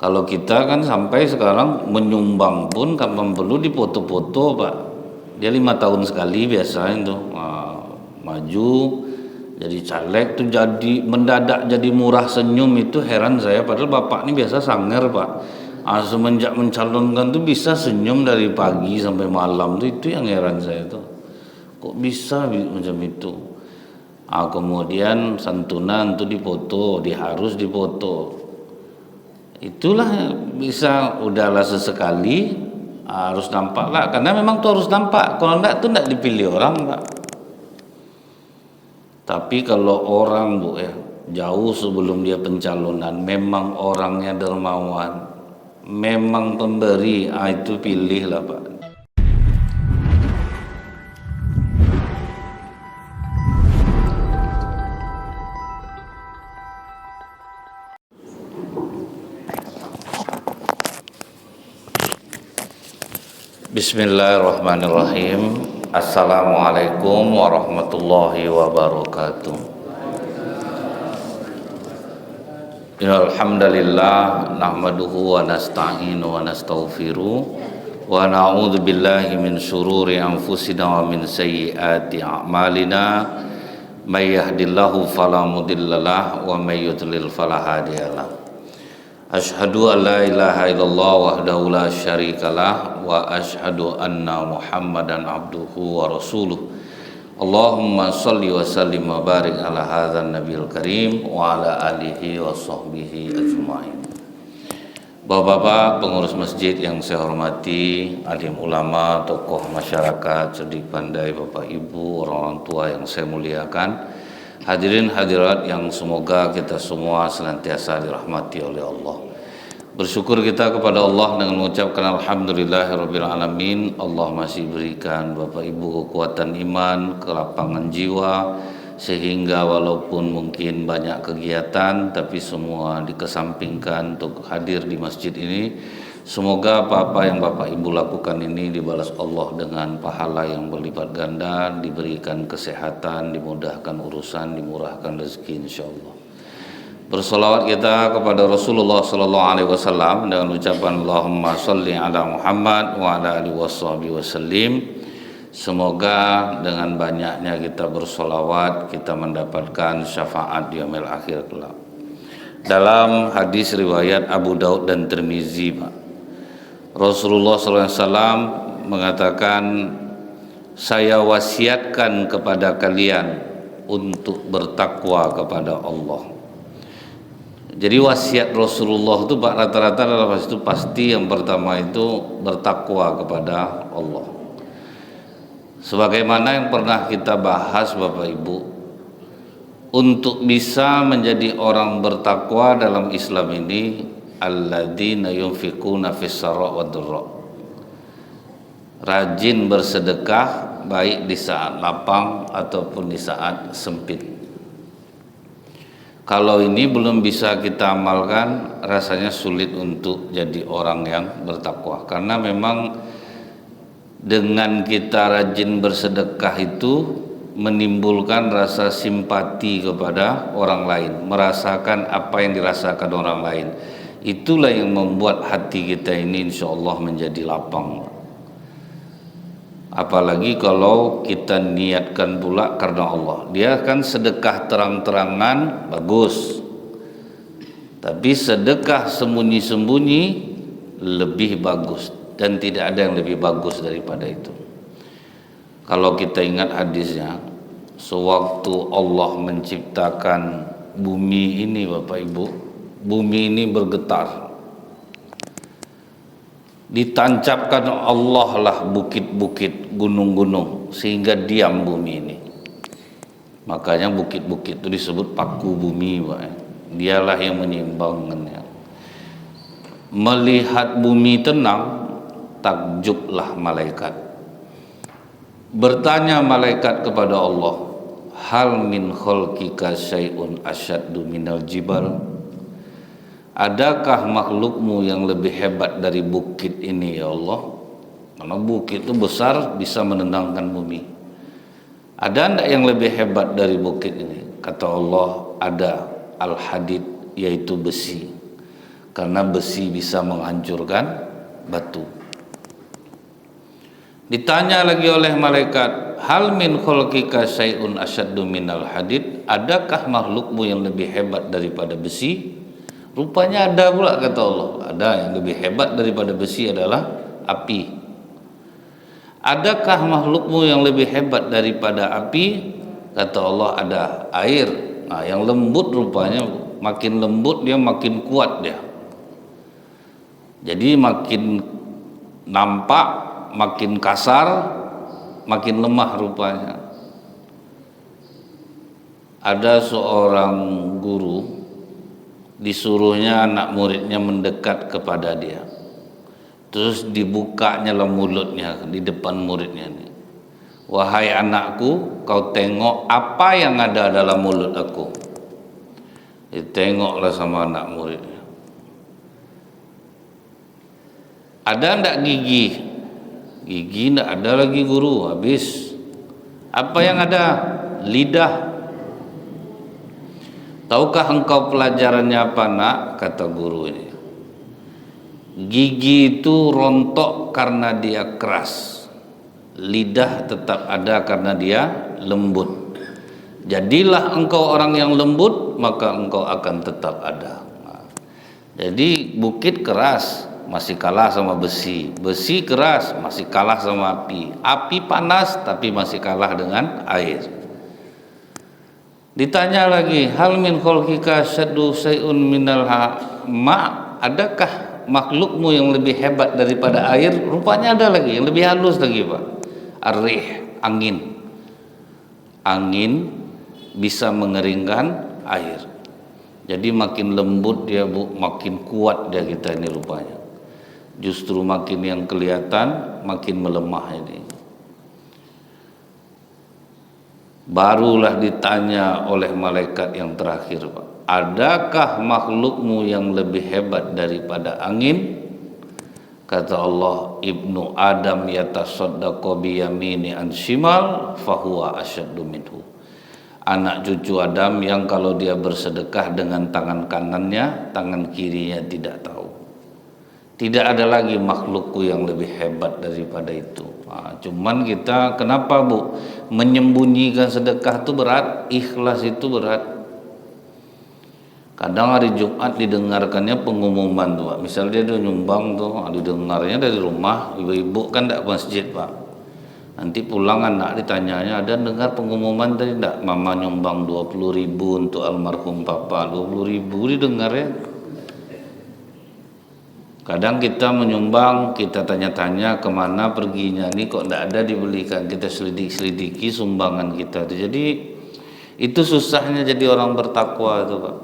Kalau kita kan sampai sekarang menyumbang pun kapan perlu dipoto-foto Pak. Dia 5 tahun sekali biasa itu maju jadi caleg tuh, jadi mendadak jadi murah senyum, itu heran saya. Padahal bapak ini biasa sangar Pak. Semenjak mencalonkan tuh bisa senyum dari pagi sampai malam tuh, itu yang heran saya tuh. Kok bisa macam itu? Kemudian santunan tuh dipoto, dia harus dipoto. Itulah bisa, udahlah sesekali harus nampak lah, karena memang tuh harus nampak. Kalau enggak tuh enggak dipilih orang Pak. Tapi kalau orang Bu ya, jauh sebelum dia pencalonan memang orangnya dermawan, memang pemberi, itu pilih lah Pak. Bismillahirrahmanirrahim. Assalamualaikum warahmatullahi wabarakatuh. Alhamdulillah nahmaduhu wa nasta'inu wa nastaghfiruh wa na'udzu billahi min syururi anfusina wa min sayyiati a'malina. May yahdihillahu fala mudhillalah wa may yudlil fala hadiyalah. Asyhadu an la ilaha illallah wahdahu la syarikalah wa asyhadu anna Muhammadan abduhu wa rasuluh. Allahumma shalli wa sallim wa barik ala hadzal nabiyil karim wa ala alihi wa sahbihi ajmain. Bapak-bapak pengurus masjid yang saya hormati, alim ulama, tokoh masyarakat, cerdik pandai, Bapak Ibu, orang-orang tua yang saya muliakan, hadirin hadirat yang semoga kita semua senantiasa dirahmati oleh Allah. Bersyukur kita kepada Allah dengan mengucapkan alhamdulillahirabbil alamin. Allah masih berikan Bapak Ibu kekuatan iman, kelapangan jiwa, sehingga walaupun mungkin banyak kegiatan tapi semua dikesampingkan untuk hadir di masjid ini. Semoga apa-apa yang Bapak Ibu lakukan ini dibalas Allah dengan pahala yang berlipat ganda, diberikan kesehatan, dimudahkan urusan, dimurahkan rezeki insyaallah. Bersolawat kita kepada Rasulullah sallallahu alaihi wasallam dengan ucapan Allahumma shalli ala Muhammad wa ala alihi wasallim. Semoga dengan banyaknya kita bersolawat kita mendapatkan syafaat di yaumil akhir kelak. Dalam hadis riwayat Abu Daud dan Tirmizi, Pak, Rasulullah SAW mengatakan, saya wasiatkan kepada kalian untuk bertakwa kepada Allah. Jadi wasiat Rasulullah itu Pak rata-rata adalah pasti yang pertama itu bertakwa kepada Allah. Sebagaimana yang pernah kita bahas Bapak Ibu, untuk bisa menjadi orang bertakwa dalam Islam ini, alladzina yunfiquna fis-sarra wad dharra, rajin bersedekah baik di saat lapang ataupun di saat sempit. Kalau ini belum bisa kita amalkan, rasanya sulit untuk jadi orang yang bertakwa, karena memang dengan kita rajin bersedekah itu menimbulkan rasa simpati kepada orang lain, merasakan apa yang dirasakan orang lain. Itulah yang membuat hati kita ini insya Allah menjadi lapang. Apalagi kalau kita niatkan pula karena Allah. Dia kan sedekah terang-terangan bagus, tapi sedekah sembunyi-sembunyi lebih bagus, dan tidak ada yang lebih bagus daripada itu. Kalau kita ingat hadisnya, sewaktu Allah menciptakan bumi ini Bapak Ibu, bumi ini bergetar, ditancapkan Allah lah bukit-bukit, gunung-gunung, sehingga diam bumi ini. Makanya bukit-bukit itu disebut paku bumi, Pak. Dialah yang menyeimbangkannya. Melihat bumi tenang, takjublah malaikat. Bertanya malaikat kepada Allah, hal min khalqika syai'un asyaddu minal jibal? Adakah makhlukmu yang lebih hebat dari bukit ini ya Allah? Karena bukit itu besar, bisa menendangkan bumi. Ada enggak yang lebih hebat dari bukit ini? Kata Allah, ada, al-hadid, yaitu besi. karena besi bisa menghancurkan batu. Ditanya lagi oleh malaikat, hal min khalqika syai'un asyaddu minal hadid, adakah makhlukmu yang lebih hebat daripada besi? Rupanya ada pula, kata Allah. Ada yang lebih hebat daripada besi adalah api. Adakah makhlukmu yang lebih hebat daripada api? Kata Allah, ada air. Nah, yang lembut rupanya, makin lembut dia makin kuat dia. Jadi makin nampak, makin kasar, makin lemah rupanya. Ada seorang guru disuruhnya anak muridnya mendekat kepada dia, terus dibukanya lah mulutnya di depan muridnya ini. Wahai anakku, kau tengok apa yang ada dalam mulut aku. Ditengoklah sama anak muridnya. Ada ndak gigi? Gigi ndak ada lagi guru, habis. Apa yang ada? Lidah. Tahukah engkau pelajarannya apa, nak? Kata guru ini. Gigi itu rontok karena dia keras. Lidah tetap ada karena dia lembut. Jadilah engkau orang yang lembut, maka engkau akan tetap ada. Jadi bukit keras masih kalah sama besi. Besi keras masih kalah sama api. Api panas tapi masih kalah dengan air. Ditanya lagi, hal min khalqika syaddu syai'un minal ma, adakah makhlukmu yang lebih hebat daripada air? Rupanya ada lagi yang lebih halus lagi, Pak. Ar-rih, angin. Angin bisa mengeringkan air. Jadi makin lembut dia, Bu, makin kuat dia kita ini rupanya. Justru makin yang kelihatan makin melemah ini. Barulah ditanya oleh malaikat yang terakhir, Pak, adakah makhlukmu yang lebih hebat daripada angin? Kata Allah, ibnu Adam yatasaddaqu biyamini an shimal fahuwa asyaddu minhu. Anak cucu Adam yang kalau dia bersedekah dengan tangan kanannya, tangan kirinya tidak tahu. Tidak ada lagi makhlukku yang lebih hebat daripada itu. Cuman kita kenapa, Bu, menyembunyikan sedekah itu berat, ikhlas itu berat. Kadang hari Jumat didengarkannya pengumuman tuh, Pak. Misal dia udah nyumbang tuh, didengarnya dari rumah, ibu-ibu kan tidak masjid, Pak. Nanti pulang anak ditanyanya, ada dengar pengumuman tadi tidak? Mama nyumbang 20.000 untuk almarhum papa, 20.000 didengarnya. Kadang kita menyumbang, kita tanya-tanya kemana perginya, ini kok tidak ada dibelikan, kita selidiki sumbangan kita. Jadi itu susahnya jadi orang bertakwa itu, Pak.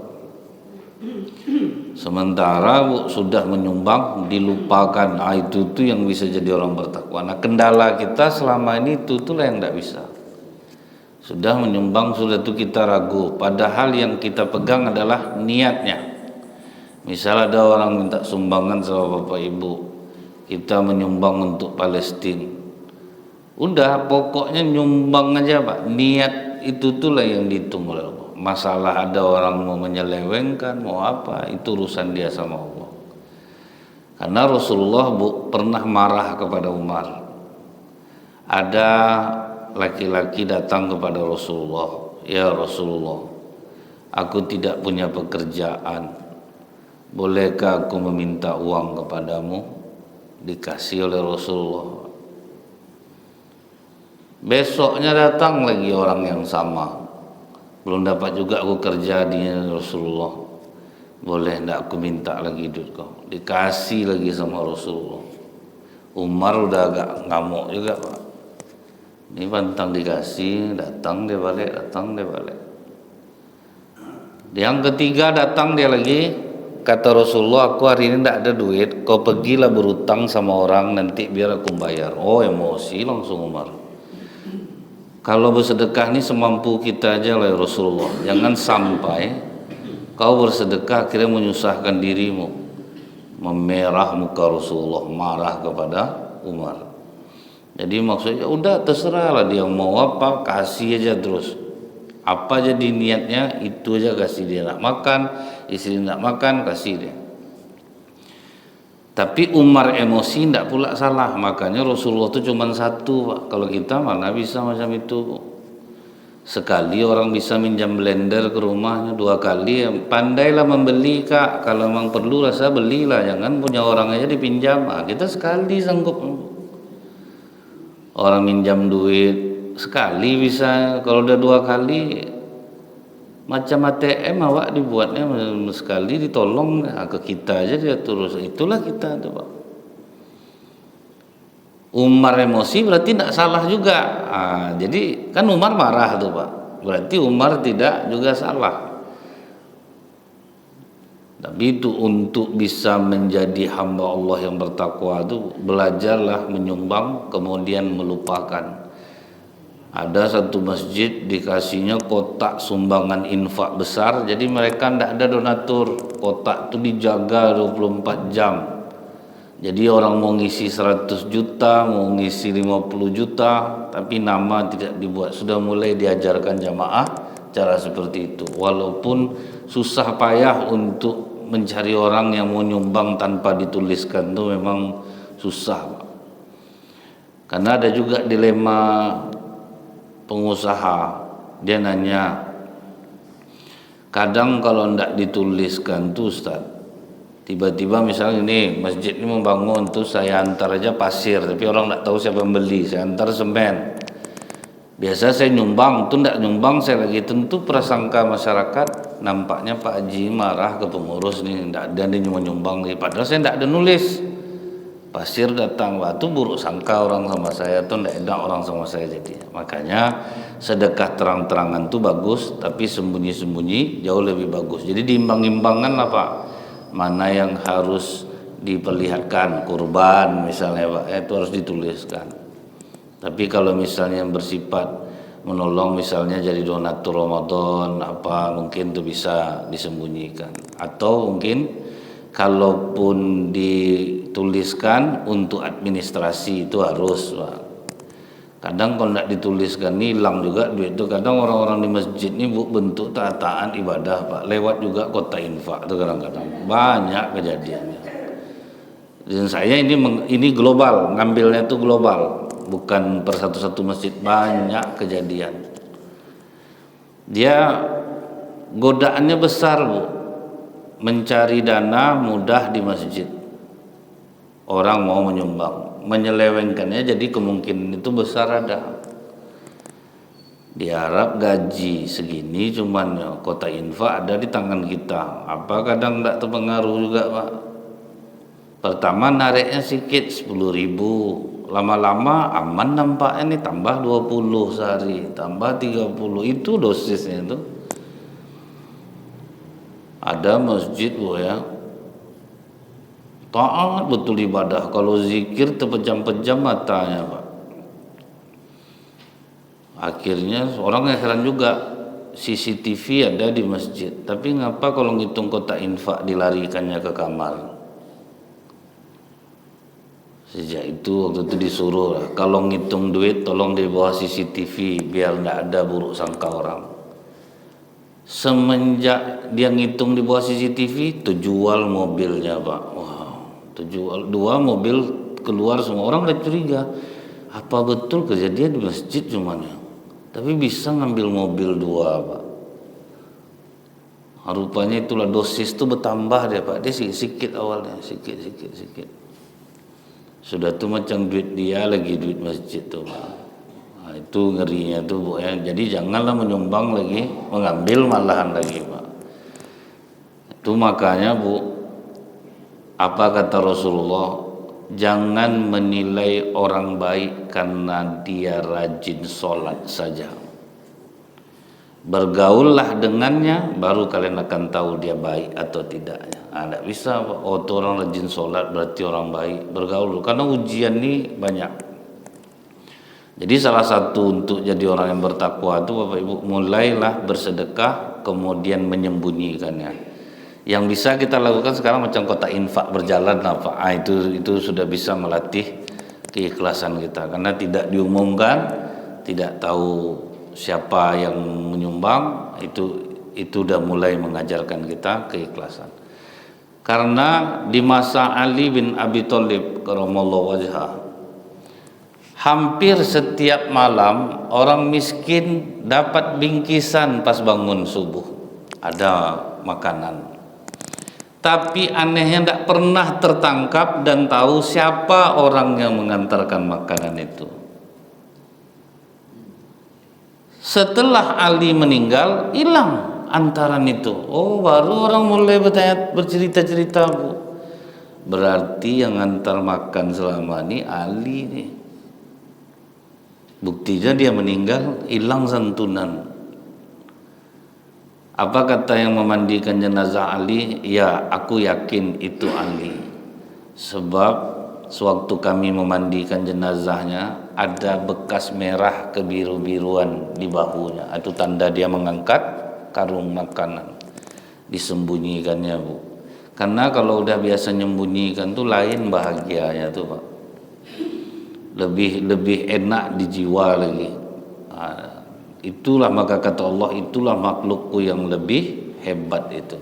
Sementara, Bu, sudah menyumbang dilupakan, itu yang bisa jadi orang bertakwa. Nah, kendala kita selama ini itulah yang tidak bisa. Sudah menyumbang, sudah itu kita ragu, padahal yang kita pegang adalah niatnya. Misal ada orang minta sumbangan sama bapak ibu, kita menyumbang untuk Palestina. Udah, pokoknya nyumbang aja, Pak. Niat itu itulah yang dihitung oleh Allah. Masalah ada orang mau menyelewengkan, mau apa, itu urusan dia sama Allah. Karena Rasulullah, Bu, pernah marah kepada Umar. Ada laki-laki datang kepada Rasulullah, ya Rasulullah, aku tidak punya pekerjaan. Bolehkah aku meminta uang kepadamu? Dikasih oleh Rasulullah. Besoknya datang lagi orang yang sama. Belum dapat juga aku kerja di Rasulullah. Boleh enggak aku minta lagi duit kau? Dikasih lagi sama Rasulullah. Umar udah agak ngamuk juga, Pak. Ini pantang dikasih, datang dia balik, datang dia balik. Yang ketiga datang dia lagi. Kata Rasulullah, aku hari ini tidak ada duit, kau pergilah berutang sama orang, nanti biar aku bayar. Oh, emosi langsung Umar. Kalau bersedekah ini semampu kita aja lah, Rasulullah. Jangan sampai kau bersedekah akhirnya menyusahkan dirimu. Memerah muka Rasulullah, marah kepada Umar. Jadi maksudnya udah terserahlah dia mau apa, kasih aja terus. Apa jadi niatnya, itu aja kasih dia. Nak makan, istri nak makan, kasih dia. Tapi Umar emosi tidak pula salah, makanya Rasulullah itu cuma satu Pak. Kalau kita mana bisa macam itu. Sekali orang bisa minjam blender ke rumahnya, dua kali pandailah membeli Kak. Kalau memang perlu rasa belilah, jangan punya orang aja dipinjam. Kita sekali sanggup. Orang minjam duit sekali bisa, kalau udah dua kali macam ATM awak dibuatnya sekali ditolong ke kita aja dia terus. Itulah kita tuh Pak. Umar emosi berarti tidak salah juga. Jadi kan Umar marah tuh Pak. Berarti Umar tidak juga salah. Tapi itu untuk bisa menjadi hamba Allah yang bertakwa itu belajarlah menyumbang kemudian melupakan. Ada satu masjid dikasihnya kotak sumbangan infak besar, jadi mereka tidak ada donatur. Kotak itu dijaga 24 jam. Jadi orang mau ngisi 100 juta, mau ngisi 50 juta, tapi nama tidak dibuat. Sudah mulai diajarkan jamaah cara seperti itu. Walaupun susah payah untuk mencari orang yang mau nyumbang tanpa dituliskan itu memang susah Pak. Karena ada juga dilema pengusaha, dia nanya, kadang kalau tidak dituliskan tuh Ustaz, tiba-tiba misalnya ini masjid ini membangun tuh saya antar aja pasir, tapi orang tidak tahu siapa yang beli, saya antar semen. Biasa saya nyumbang, tuh tidak nyumbang saya lagi, tentu prasangka masyarakat nampaknya Pak Haji marah ke pengurus nih, tidak ada dia cuma nyumbang nih, padahal saya tidak ada nulis. Pasir datang, waktu buruk sangka orang sama saya tuh tidak enak orang sama saya. Jadi makanya sedekah terang-terangan tuh bagus, tapi sembunyi-sembunyi jauh lebih bagus. Jadi diimbang-imbangkan lah Pak, mana yang harus diperlihatkan, kurban misalnya Pak, itu harus dituliskan. Tapi kalau misalnya yang bersifat menolong, misalnya jadi donatur Ramadan apa, mungkin itu bisa disembunyikan. Atau mungkin kalaupun dituliskan untuk administrasi itu harus Pak. Kadang kalau tidak dituliskan hilang juga duit itu. Kadang orang-orang di masjid ini bentuk taat ibadah Pak, lewat juga kota infak itu kadang-kadang banyak kejadiannya. Dan saya ini global, ngambilnya itu global, bukan per satu-satu masjid, banyak kejadian. Dia godaannya besar Bu. Mencari dana mudah di masjid, orang mau menyumbang, menyelewengkannya jadi kemungkinan itu besar ada. Diharap gaji segini cuman ya, kota infak ada di tangan kita, apa kadang tidak terpengaruh juga Pak. Pertama nariknya sedikit 10.000, lama-lama aman nampaknya nih, tambah 20 sehari, tambah 30, itu dosisnya itu. Ada masjid Bu ya, taat betul ibadah, kalau zikir terpejam-pejam matanya Pak. Akhirnya orang heran juga, CCTV ada di masjid, tapi ngapa kalau ngitung kotak infak dilarikannya ke kamar. Sejak itu waktu itu disuruh lah, kalau ngitung duit tolong di bawah CCTV biar tidak ada buruk sangka orang. Semenjak dia ngitung di bawah CCTV, terjual mobilnya Pak. Wow, terjual 2 mobil keluar, semua orang udah curiga. Apa betul kejadian di masjid cuman ya? Tapi bisa ngambil mobil 2 Pak. Rupanya itulah dosis itu bertambah dia Pak. Dia sedikit awalnya, sedikit. Sudah tuh macam duit dia lagi duit masjid tuh Pak. Itu ngerinya tuh Bu ya. Jadi janganlah menyumbang lagi, mengambil malahan lagi Pak. Itu makanya Bu, apa kata Rasulullah, jangan menilai orang baik karena dia rajin sholat saja. Bergaullah dengannya, baru kalian akan tahu dia baik atau tidaknya. Tidak bisa Pak, oh itu orang rajin sholat berarti orang baik. Bergaul, karena ujian ini banyak. Jadi salah satu untuk jadi orang yang bertakwa itu Bapak Ibu, mulailah bersedekah kemudian menyembunyikannya. Yang bisa kita lakukan sekarang macam kotak infak berjalan apa, itu sudah bisa melatih keikhlasan kita, karena tidak diumumkan, tidak tahu siapa yang menyumbang, itu udah mulai mengajarkan kita keikhlasan. Karena di masa Ali bin Abi Thalib karramallahu wajhah, hampir setiap malam orang miskin dapat bingkisan pas bangun subuh, ada makanan. Tapi anehnya tidak pernah tertangkap dan tahu siapa orang yang mengantarkan makanan itu. Setelah Ali meninggal, hilang antaran itu. Oh, baru orang mulai bercerita-cerita, Bu. Berarti yang antar makan selama ini Ali nih. Buktinya dia meninggal, hilang santunan. Apa kata yang memandikan jenazah Ali? Ya, aku yakin itu Ali. Sebab sewaktu kami memandikan jenazahnya, ada bekas merah kebiru-biruan di bahunya. Itu tanda dia mengangkat karung makanan. Disembunyikannya, Bu. Karena kalau udah biasa nyembunyikan tuh lain bahagianya tuh, Pak. Lebih enak di jiwa lagi. Itulah maka kata Allah, itulah makhlukku yang lebih hebat itu.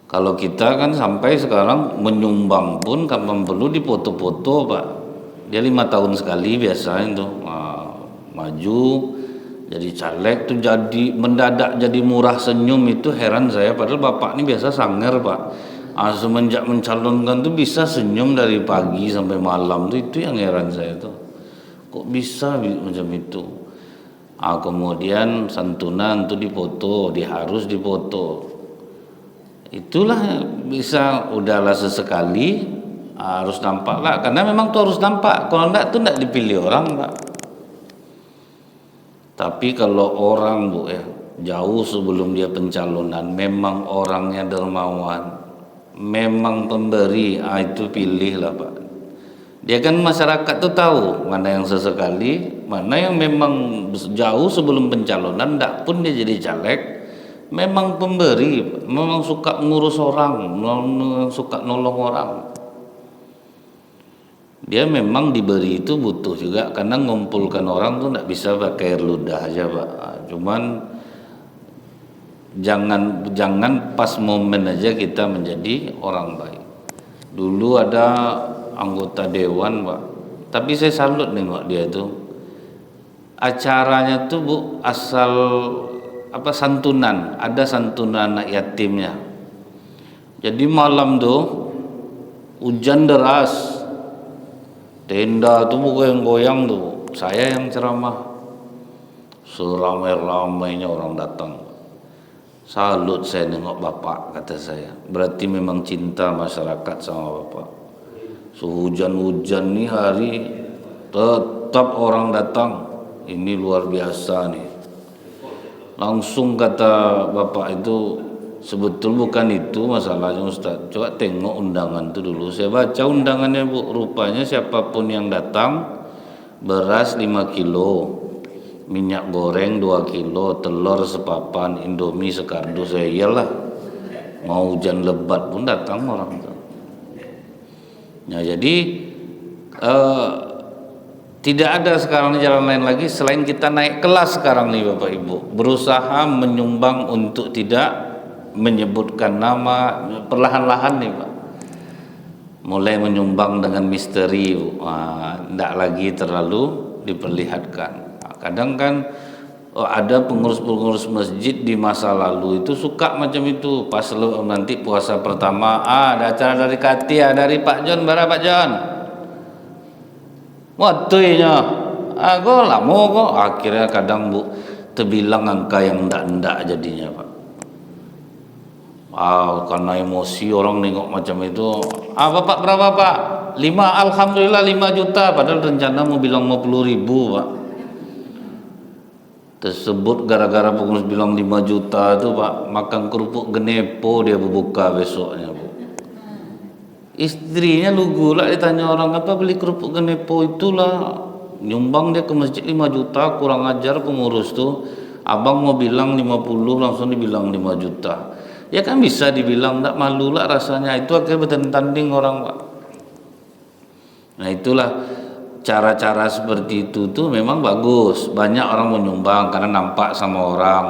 Kalau kita kan sampai sekarang menyumbang pun kapan perlu dipoto-foto, Pak. Dia 5 tahun sekali biasanya itu maju jadi caleg tuh, jadi mendadak jadi murah senyum. Itu heran saya, padahal Bapak ini biasa sangar, Pak. Semenjak mencalonkan tuh bisa senyum dari pagi sampai malam tuh, itu yang heran saya tuh. Kok bisa macam itu? Kemudian santunan tuh dipoto, dia harus dipoto. Itulah bisa, udahlah sesekali harus nampak lah, karena memang tuh harus nampak. Kalau enggak tuh enggak dipilih orang, Pak. Tapi kalau orang, Bu, ya, jauh sebelum dia pencalonan memang orangnya dermawan, memang pemberi, itu pilih lah, Pak. Dia kan masyarakat tuh tahu mana yang sesekali, mana yang memang jauh sebelum pencalonan, ndak pun dia jadi caleg, memang pemberi, memang suka ngurus orang, memang suka nolong orang. Dia memang diberi itu butuh juga, karena ngumpulkan orang tuh ndak bisa pakai air ludah aja, Pak. Cuman jangan pas momen aja kita menjadi orang baik. Dulu ada anggota dewan, Pak, tapi saya salut nengok dia itu. Acaranya tuh, Bu, asal santunan, ada santunan anak yatimnya. Jadi malam tuh hujan deras, tenda tuh goyang-goyang tuh, saya yang ceramah, seramai-ramainya orang datang. Salut saya nengok Bapak, kata saya. Berarti memang cinta masyarakat sama Bapak. Sehujan-hujan nih hari tetap orang datang. Ini luar biasa nih. Langsung kata Bapak itu, sebetul bukan itu masalahnya, Ustaz. Coba tengok undangan itu dulu. Saya baca undangannya, Bu. Rupanya siapapun yang datang, beras 5 kilo, minyak goreng 2 kilo, telur sepapan, indomie sekardus. Saya iyalah, mau hujan lebat pun datang orang itu. Nah, jadi tidak ada sekarang jalan lain lagi selain kita naik kelas sekarang nih, Bapak Ibu. Berusaha menyumbang untuk tidak menyebutkan nama, perlahan-lahan nih, Pak. Mulai menyumbang dengan misteri, tidak lagi terlalu diperlihatkan. Kadang kan ada pengurus-pengurus masjid di masa lalu itu suka macam itu. Pas nanti puasa pertama, ada acara dari Katia, dari Pak John, bara Pak John. Waktunya, aku lama kok. Akhirnya kadang, Bu, terbilang angka yang ndak jadinya, Pak. Karena emosi orang nengok macam itu. Bapak berapa, Pak? 5, alhamdulillah 5 juta. Padahal rencana mau bilang 50.000, Pak. Tersebut gara-gara pengurus bilang 5 juta itu, Pak, makan kerupuk genepo dia berbuka besoknya, Bu. Istrinya lugu lah, ditanya orang, apa beli kerupuk genepo? Itulah nyumbang dia ke masjid 5 juta. Kurang ajar pengurus tuh. Abang mau bilang 50, langsung dibilang 5 juta. Ya kan bisa dibilang, tak malu lah rasanya. Itu akhirnya bertanding orang, Pak. Nah, itulah cara-cara seperti itu tuh memang bagus. Banyak orang menyumbang karena nampak sama orang.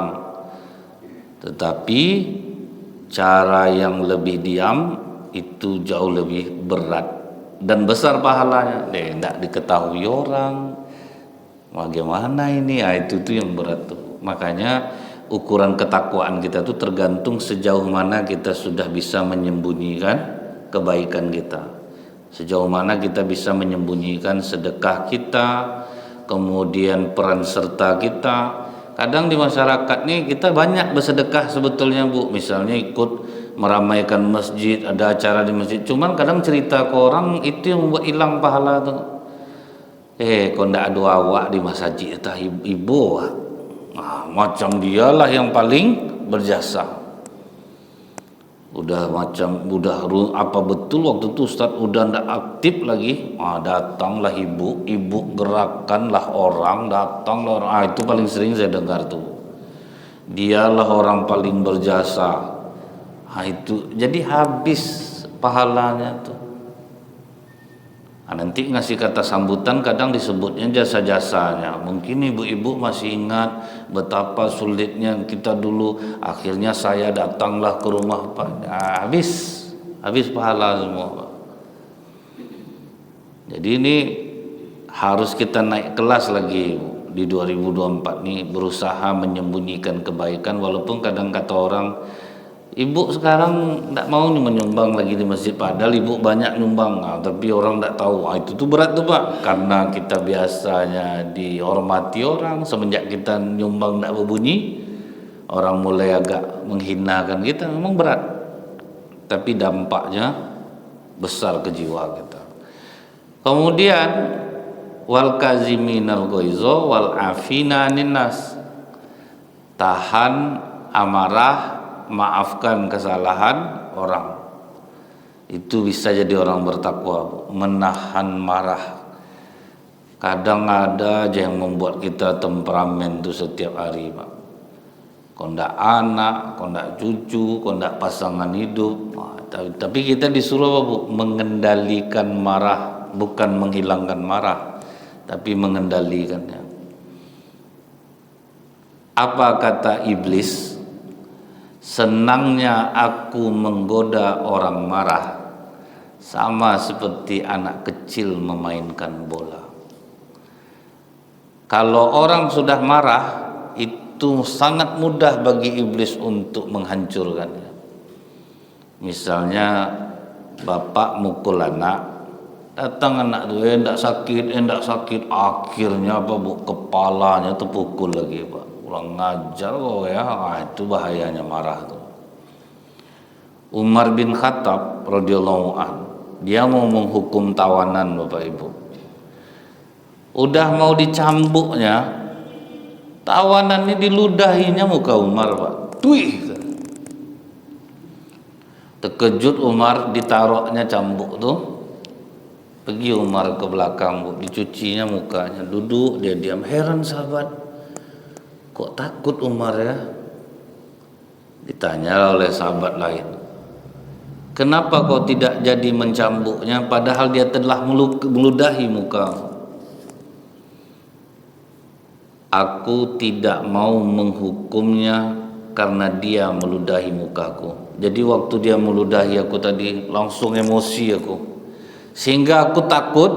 Tetapi cara yang lebih diam itu jauh lebih berat dan besar pahalanya. Tidak diketahui orang, bagaimana ini? Itu tuh yang berat tuh. Makanya ukuran ketakwaan kita tuh tergantung sejauh mana kita sudah bisa menyembunyikan kebaikan kita, sejauh mana kita bisa menyembunyikan sedekah kita, kemudian peran serta kita. Kadang di masyarakat nih kita banyak bersedekah sebetulnya Bu, misalnya ikut meramaikan masjid, ada acara di masjid, cuman kadang cerita ke orang itu yang membuat hilang pahala tuh. Kok ndak ada awak di masjid tah ibu, macam dialah yang paling berjasa. Udah apa betul waktu itu Ustaz udah ndak aktif lagi, datanglah ibu gerakanlah orang, datanglah orang. Itu paling sering saya dengar tuh, dialah orang paling berjasa. Itu jadi habis pahalanya tuh. Nanti ngasih kata sambutan kadang disebutnya jasa-jasanya. Mungkin ibu-ibu masih ingat betapa sulitnya kita dulu. Akhirnya saya datanglah ke rumah Pak. Habis pahala semua Pak. Jadi ini harus kita naik kelas lagi di 2024 nih, berusaha menyembunyikan kebaikan. Walaupun kadang kata orang, ibu sekarang tidak mau nih menyumbang lagi di masjid, padahal ibu banyak nyumbang, tapi orang tidak tahu. Itu tuh berat tuh Pak, karena kita biasanya dihormati orang. Semenjak kita nyumbang tidak berbunyi, orang mulai agak menghinakan kita. Memang berat, tapi dampaknya besar ke jiwa kita. Kemudian wal kaziminal ghaiza wal afina anin nas, tahan amarah, maafkan kesalahan orang. Itu bisa jadi orang bertakwa, menahan marah. Kadang ada aja yang membuat kita temperamen tuh setiap hari Pak. Kondak anak, kondak cucu, kondak pasangan hidup. Tapi kita disuruh apa Bu? Mengendalikan marah, bukan menghilangkan marah, tapi mengendalikannya. Apa kata iblis? Senangnya aku menggoda orang marah, sama seperti anak kecil memainkan bola. Kalau orang sudah marah, itu sangat mudah bagi iblis untuk menghancurkannya. Misalnya bapak mukul anak, datang anak tuh enggak sakit, akhirnya apa Bu, kepalanya terpukul lagi Pak. Kurang ngajar kok ya. Itu bahayanya marah tuh. Umar bin Khattab radhiyallahu an, dia mau menghukum tawanan Bapak Ibu. Udah mau dicambuknya, tawanan ini diludahinya muka Umar Pak. Tuih. Terkejut Umar, ditaruhnya cambuk tuh. Pergi Umar ke belakang Bu, dicucinya mukanya, duduk dia diam. Heran sahabat, kok takut Umar ya? Ditanya oleh sahabat lain, kenapa kau tidak jadi mencambuknya padahal dia telah meludahi muka? Aku tidak mau menghukumnya karena dia meludahi mukaku. Jadi waktu dia meludahi aku tadi langsung emosi aku, sehingga aku takut.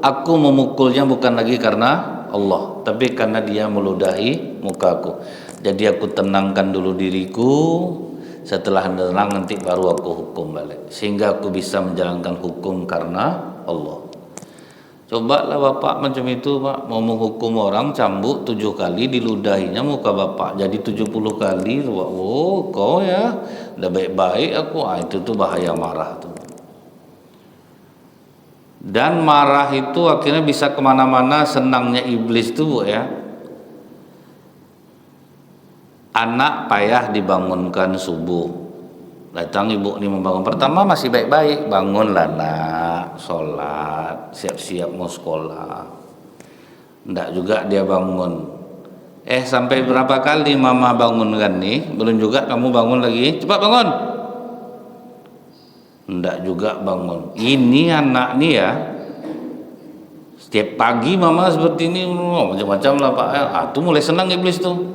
Aku memukulnya bukan lagi karena Allah, tapi karena dia meludahi mukaku. Jadi aku tenangkan dulu diriku, setelah tenang nanti baru aku hukum balik, sehingga aku bisa menjalankan hukum karena Allah. Cobalah Bapak macam itu Pak, mau menghukum orang cambuk 7 kali, diludahinya muka Bapak jadi 70 kali. Oh kau ya udah baik-baik aku. Itu tuh bahaya marah tuh. Dan marah itu akhirnya bisa kemana-mana. Senangnya iblis tuh Bu ya, anak payah dibangunkan subuh, datang ibu ini membangun. Pertama masih baik-baik, bangunlah nak, sholat, siap-siap mau sekolah. Ndak juga dia bangun. Sampai berapa kali mama bangunkan nih, belum juga kamu bangun lagi, cepat bangun. Ndak juga bangun. Ini anak nih ya, setiap pagi mama seperti ini, macam-macam lah Pak. Tuh mulai senang iblis tuh.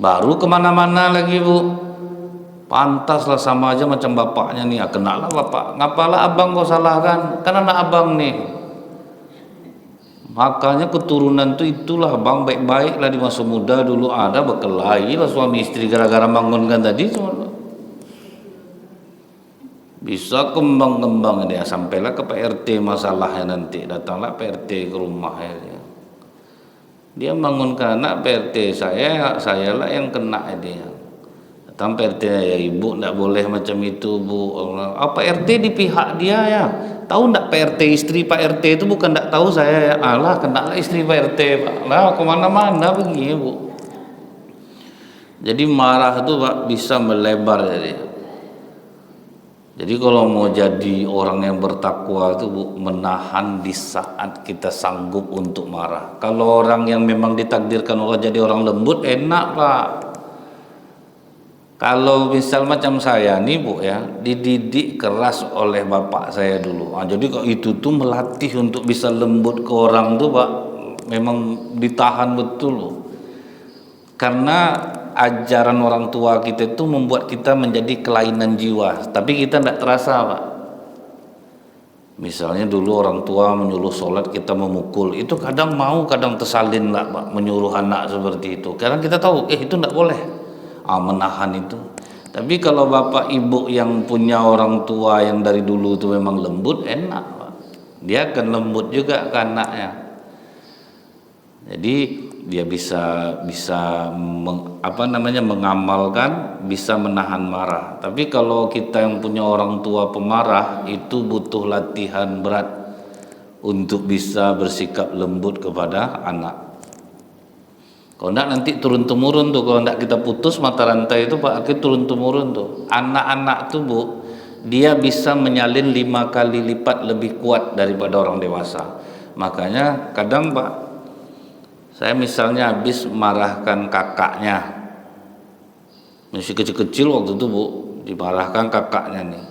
Baru kemana-mana lagi Bu, Pantaslah sama aja macam bapaknya nih. Kenalah bapak. Ngapalah abang kau salahkan? Kan anak abang nih. Makanya keturunan tuh itulah bang, baik-baik lah di masa muda dulu ada berkelahi lah suami istri gara-gara bangunkan tadi bisa kembang-kembang dia sampailah ke PRT masalahnya, nanti datanglah PRT ke rumah ya. Dia bangunkan anak, PRT saya lah yang kena dia. Datang PRT, ya ibu tidak boleh macam itu bu. Apa RT di pihak dia ya? Tahu ndak PRT istri Pak RT itu bukan ndak tahu saya ya. Alah kena lah istri Pak RT Pak. Lah kemana-mana begini bu. Jadi marah itu Pak bisa melebar jadi. Jadi kalau mau jadi orang yang bertakwa itu bu, menahan di saat kita sanggup untuk marah. Kalau orang yang memang ditakdirkan Allah jadi orang lembut enak Pak. Kalau misal macam saya nih bu ya, dididik keras oleh bapak saya dulu. Jadi kok itu tuh melatih untuk bisa lembut ke orang tuh Pak, memang ditahan betul loh. Karena ajaran orang tua kita itu membuat kita menjadi kelainan jiwa, tapi kita tidak terasa Pak. Misalnya dulu orang tua menyuruh sholat kita memukul, itu kadang mau kadang tersalin lah Pak, menyuruh anak seperti itu. Karena kita tahu itu tidak boleh. Menahan itu. Tapi kalau bapak ibu yang punya orang tua yang dari dulu itu memang lembut, enak Pak. Dia akan lembut juga ke anaknya. Jadi dia bisa mengamalkan, bisa menahan marah. Tapi kalau kita yang punya orang tua pemarah, itu butuh latihan berat untuk bisa bersikap lembut kepada anak. Kalau enggak nanti turun temurun tuh, kalau enggak kita putus mata rantai itu Pak, akhirnya turun temurun tuh. Anak-anak tuh bu, dia bisa menyalin 5 kali lipat lebih kuat daripada orang dewasa. Makanya kadang Pak, saya misalnya habis marahkan kakaknya, masih kecil-kecil waktu itu bu, dimarahkan kakaknya nih.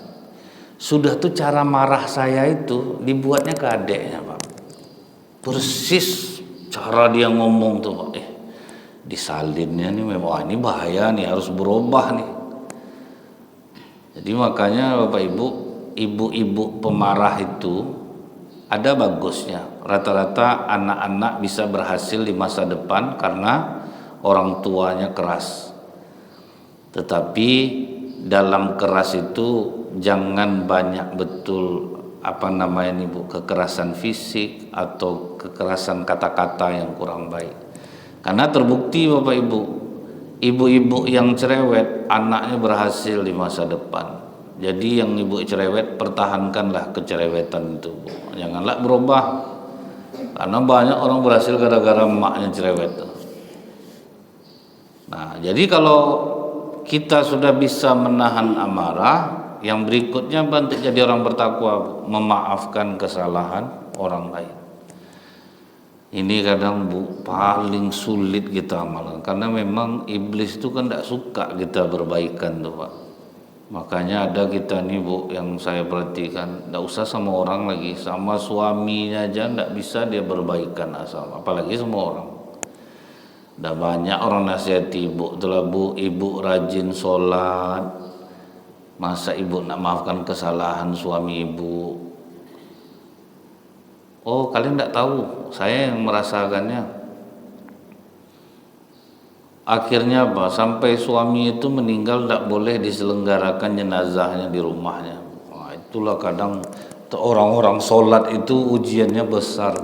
Sudah tuh cara marah saya itu dibuatnya ke adeknya Pak. Persis cara dia ngomong tuh Pak. Disalinnya nih memang ini bahaya nih, harus berubah nih. Jadi makanya Bapak Ibu, ibu-ibu pemarah itu ada bagusnya. Rata-rata anak-anak bisa berhasil di masa depan karena orang tuanya keras. Tetapi dalam keras itu jangan banyak betul kekerasan fisik atau kekerasan kata-kata yang kurang baik. Karena terbukti Bapak Ibu, ibu-ibu yang cerewet anaknya berhasil di masa depan. Jadi yang ibu cerewet, pertahankanlah kecerewetan itu, janganlah berubah. Karena banyak orang berhasil gara-gara emaknya cerewet. Nah, jadi kalau kita sudah bisa menahan amarah, yang berikutnya untuk jadi orang bertakwa, memaafkan kesalahan orang lain. Ini kadang bu paling sulit kita amalkan, karena memang iblis itu kan tidak suka kita berbaikan tuh Pak. Makanya ada kita nih bu, yang saya perhatikan, tidak usah sama orang lagi, sama suaminya aja tidak bisa dia berbaikan asal, apalagi sama orang. Udah banyak orang nasihati ibu, itulah bu, ibu rajin sholat, masa ibu nak maafkan kesalahan suami ibu? Oh kalian tidak tahu, saya yang merasakannya. Akhirnya apa? Sampai suami itu meninggal tidak boleh diselenggarakan jenazahnya di rumahnya. Nah, itulah kadang orang-orang sholat itu ujiannya besar.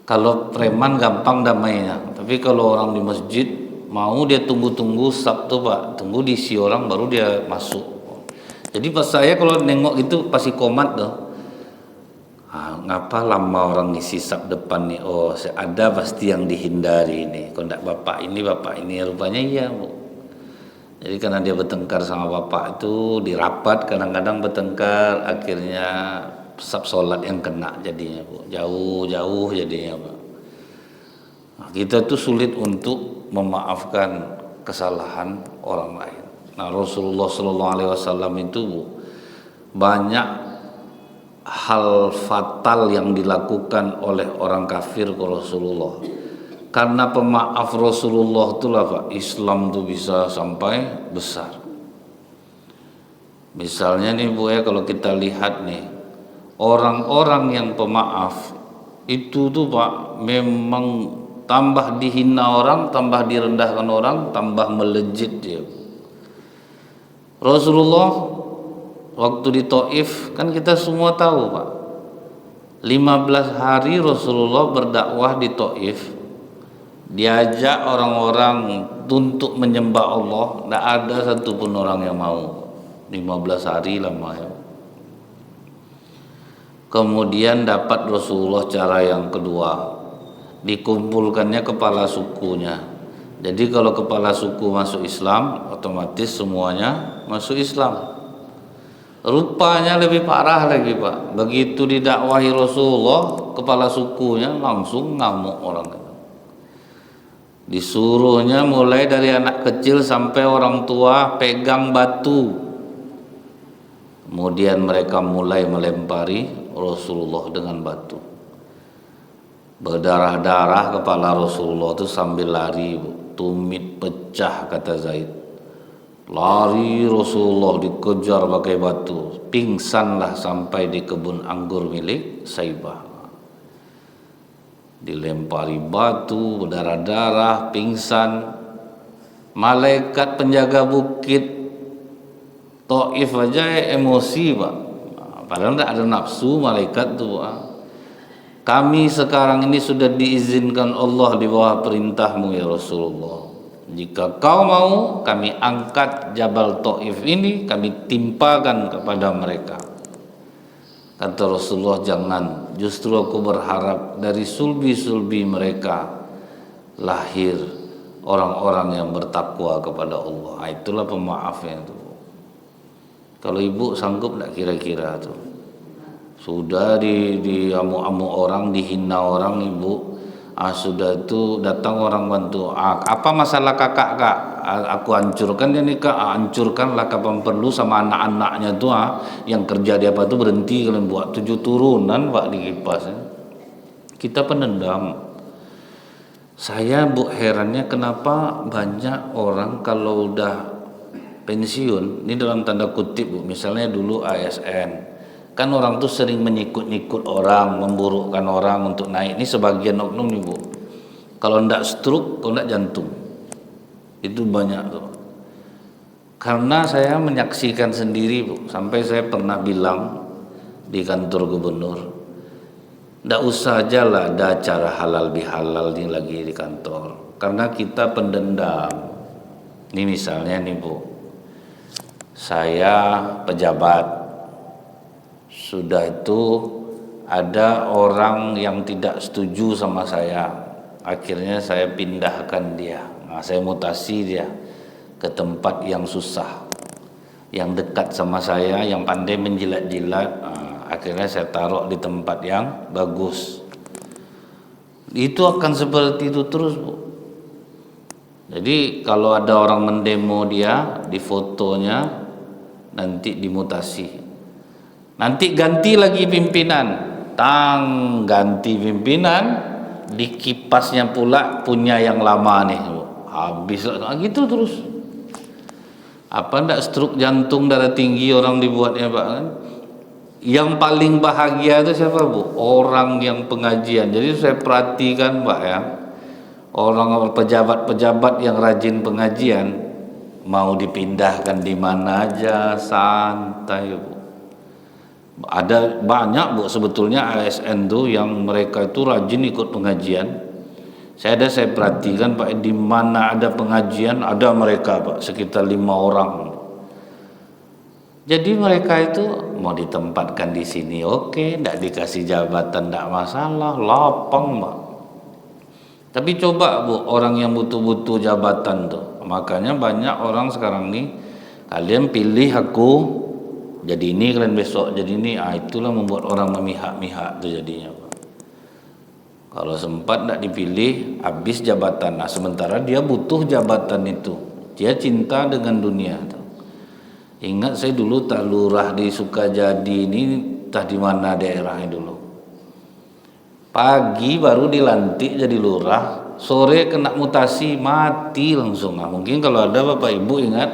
Kalau preman gampang damainya, tapi kalau orang di masjid mau dia tunggu-tunggu Sabtu Pak, tunggu diisi orang baru dia masuk. Jadi pas saya kalau nengok itu pasti komat tuh. Ngapa lama orang ngisi sab depan nih? Oh ada pasti yang dihindari nih. Kalau enggak bapak ini rupanya iya bu. Jadi karena dia bertengkar sama bapak itu dirapat, kadang-kadang bertengkar, akhirnya sab sholat yang kena jadinya bu. Jauh jadinya bu. Nah, kita tuh sulit untuk memaafkan kesalahan orang lain. Nah Rasulullah SAW itu bu, banyak hal fatal yang dilakukan oleh orang kafir ke Rasulullah. Karena pemaaf Rasulullah itulah Pak, Islam itu bisa sampai besar. Misalnya nih Bu ya, kalau kita lihat nih orang-orang yang pemaaf itu tuh Pak memang tambah dihina orang, tambah direndahkan orang, tambah melejit dia. Rasulullah waktu di Taif kan kita semua tahu Pak, 15 hari Rasulullah berdakwah di Taif, diajak orang-orang untuk menyembah Allah, tidak ada satupun orang yang mau. 15 hari lama ya. Kemudian dapat Rasulullah cara yang kedua, dikumpulkannya kepala sukunya. Jadi kalau kepala suku masuk Islam, otomatis semuanya masuk Islam. Rupanya lebih parah lagi Pak, begitu didakwahi Rasulullah, kepala sukunya langsung ngamuk orang itu. Disuruhnya mulai dari anak kecil sampai orang tua pegang batu. Kemudian mereka mulai melempari Rasulullah dengan batu. Berdarah-darah kepala Rasulullah itu sambil lari, tumit pecah kata Zaid. Lari Rasulullah dikejar pakai batu, pingsanlah sampai di kebun anggur milik Saibah. Dilempari batu, berdarah-darah, pingsan. Malaikat penjaga bukit Taif aja emosi Pak, padahal tidak ada nafsu malaikat tuh. Kami sekarang ini sudah diizinkan Allah di bawah perintahmu ya Rasulullah. Jika kau mau, kami angkat Jabal Taif ini, kami timpakan kepada mereka. Kata Rasulullah, jangan, justru aku berharap dari sulbi-sulbi mereka lahir orang-orang yang bertakwa kepada Allah. Itulah pemaafnya itu. Kalau ibu sanggup tidak kira-kira tuh? Sudah di amu-amu orang, dihina orang ibu, sudah itu datang orang bantu. Apa masalah kakak kak? Aku hancurkan dia nikah, hancurkanlah kapan perlu sama anak-anaknya tuh. Yang kerja di apa tuh berhenti, kalian buat 7 turunan Pak di kipas. Kita penendam. Saya Bu herannya kenapa banyak orang kalau udah pensiun, ini dalam tanda kutip Bu, misalnya dulu ASN, kan orang tuh sering menyikut-nyikut orang, memburukkan orang untuk naik. Ini sebagian oknum nih Bu, kalau ndak stroke, kalau ndak jantung, itu banyak tuh. Karena saya menyaksikan sendiri Bu, sampai saya pernah bilang di kantor gubernur, ndak usah aja lah ada acara halal bihalal ini lagi di kantor, karena kita pendendam. Ini misalnya nih Bu, saya pejabat, sudah itu ada orang yang tidak setuju sama saya, akhirnya saya pindahkan dia, saya mutasi dia ke tempat yang susah, yang dekat sama saya, yang pandai menjilat-jilat. Akhirnya saya taruh di tempat yang bagus. Itu akan seperti itu terus Bu. Jadi kalau ada orang mendemo dia, di fotonya nanti dimutasi, nanti ganti lagi pimpinan, ganti pimpinan, di kipasnya pula punya yang lama nih, habis gitu terus. Apa ndak stroke jantung, darah tinggi orang dibuatnya Pak kan? Yang paling bahagia itu siapa Bu? Orang yang pengajian. Jadi saya perhatikan Pak ya, orang pejabat-pejabat yang rajin pengajian, mau dipindahkan di mana aja santai Bu. Ada banyak Bu sebetulnya ASN tuh yang mereka itu rajin ikut pengajian. Saya perhatikan Pak, di mana ada pengajian ada mereka Pak, sekitar 5 orang. Jadi mereka itu mau ditempatkan di sini oke, tidak dikasih jabatan tidak masalah, lapang Pak. Tapi coba Bu, orang yang butuh-butuh jabatan tuh, makanya banyak orang sekarang nih, kalian pilih aku jadi ini, kalian besok jadi ini. Itulah membuat orang memihak-mihak tuh jadinya Pak. Kalau sempat tidak dipilih, habis jabatan. Sementara dia butuh jabatan itu, dia cinta dengan dunia tuh. Ingat saya dulu tak lurah di Sukajadi ini, entah di mana daerahnya dulu. Pagi baru dilantik jadi lurah, sore kena mutasi, mati langsung. Mungkin kalau ada Bapak Ibu ingat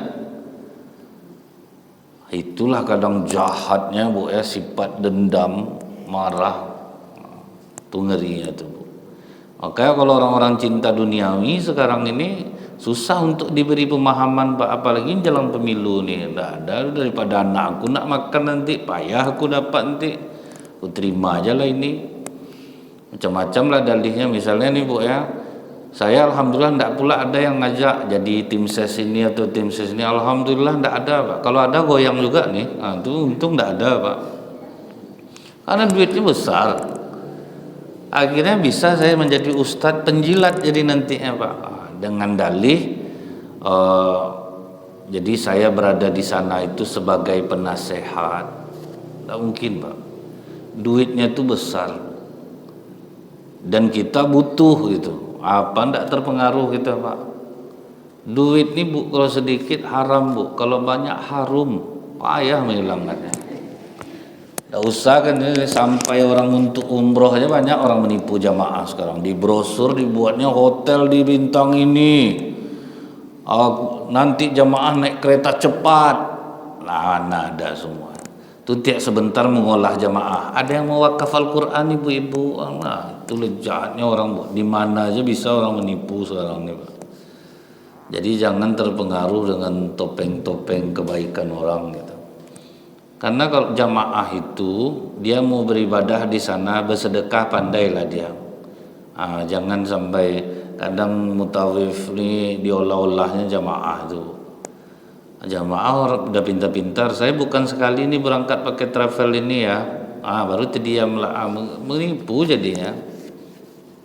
Itulah kadang jahatnya Bu ya, sifat dendam, marah. Itu ngerinya tuh Bu. Makanya kalau orang-orang cinta duniawi sekarang ini susah untuk diberi pemahaman Pak, apalagi jalan pemilu nih. Nggak ada, daripada anak aku nak makan nanti, payah aku dapat nanti, aku terima aja lah ini. Macam-macam lah dalihnya. Misalnya nih Bu ya, saya alhamdulillah tidak pula ada yang ngajak jadi tim ses ini atau tim ses ini. Alhamdulillah tidak ada Pak. Kalau ada goyang juga nih. Nah, itu untung tidak ada Pak. Karena duitnya besar. Akhirnya bisa saya menjadi ustadz penjilat jadi nantinya Pak. Dengan dalih jadi saya berada di sana itu sebagai penasehat. Tidak mungkin Pak. Duitnya itu besar. Dan kita butuh gitu. Apa ndak terpengaruh kita Pak? Duit nih Bu kalau sedikit haram Bu, kalau banyak harum, payah menghilangkannya. Ndak usah kan ini, sampai orang untuk umroh aja banyak orang menipu jamaah sekarang. Di brosur dibuatnya hotel di bintang ini, nanti jamaah naik kereta cepat, nah ada semua. Itu tiap sebentar mengolah jamaah. Ada yang mau wakaf Al-Quran ibu-ibu, nah itu jahatnya orang Bu. Di mana aja bisa orang menipu sekarang nih Pak. Jadi jangan terpengaruh dengan topeng-topeng kebaikan orang gitu. Karena kalau jamaah itu dia mau beribadah di sana, bersedekah pandailah dia. Jangan sampai kadang mutawif nih diolah-olahnya jamaah itu. Jamaah udah pintar-pintar. Saya bukan sekali ini berangkat pakai travel ini ya. Baru terdiam lah, menipu jadinya.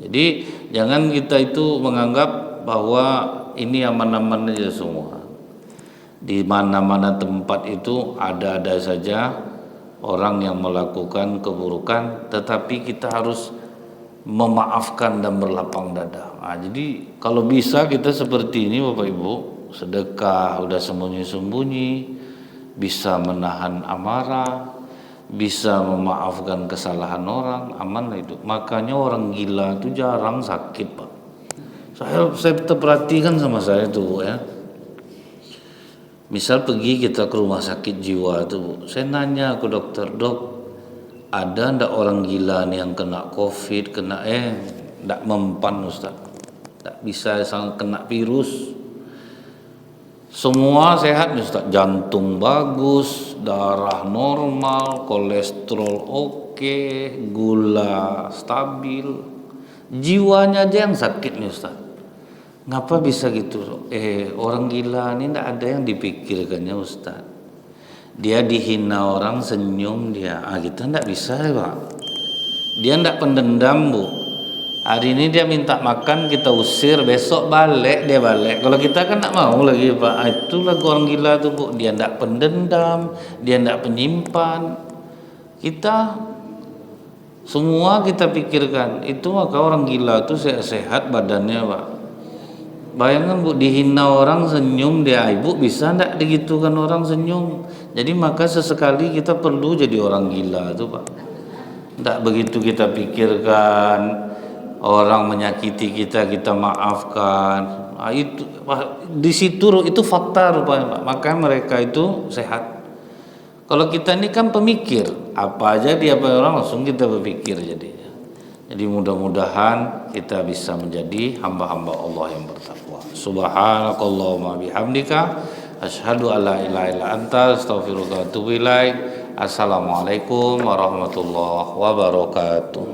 Jadi jangan kita itu menganggap bahwa ini aman-aman aja semua. Di mana-mana tempat itu ada-ada saja orang yang melakukan keburukan, tetapi kita harus memaafkan dan berlapang dada. Jadi kalau bisa kita seperti ini Bapak Ibu, sedekah udah sembunyi-sembunyi, bisa menahan amarah, bisa memaafkan kesalahan orang, aman lah itu. Makanya orang gila itu jarang sakit Pak. Saya terperhatikan sama saya tuh ya. Misal pergi kita ke rumah sakit jiwa tuh, saya nanya ke dokter, dok, ada ndak orang gila nih yang kena COVID, ndak mempan Ustaz, ndak bisa kena virus. Semua sehat Ustaz, jantung bagus, darah normal, kolesterol oke, gula stabil, jiwanya aja yang sakit nih Ustaz. Ngapa bisa gitu? Orang gila ini ndak ada yang dipikirkannya Ustaz. Dia dihina orang senyum dia, kita ndak bisa ya Pak. Dia ndak pendendam Bu. Hari ini dia minta makan kita usir, besok balik dia balik. Kalau kita kan ndak mau lagi Pak. Itulah orang gila tuh Bu. Dia ndak pendendam, dia ndak penyimpan. Kita semua kita pikirkan. Itu maka orang gila tuh sehat badannya Pak. Bayangkan Bu, dihina orang senyum dia, ibu bisa ndak digitukan orang senyum. Jadi maka sesekali kita perlu jadi orang gila tuh Pak. Ndak begitu kita pikirkan. Orang menyakiti kita maafkan. Itu di situ itu fakta rupanya Pak. Maka mereka itu sehat. Kalau kita ini kan pemikir, apa aja dia orang langsung kita berpikir jadinya. Jadi mudah-mudahan kita bisa menjadi hamba-hamba Allah yang bertakwa. Subhanakallahumma bihamdika asyhadu alla ilaha illa anta astaghfiruka wa atubu ilaik. Assalamualaikum warahmatullahi wabarakatuh.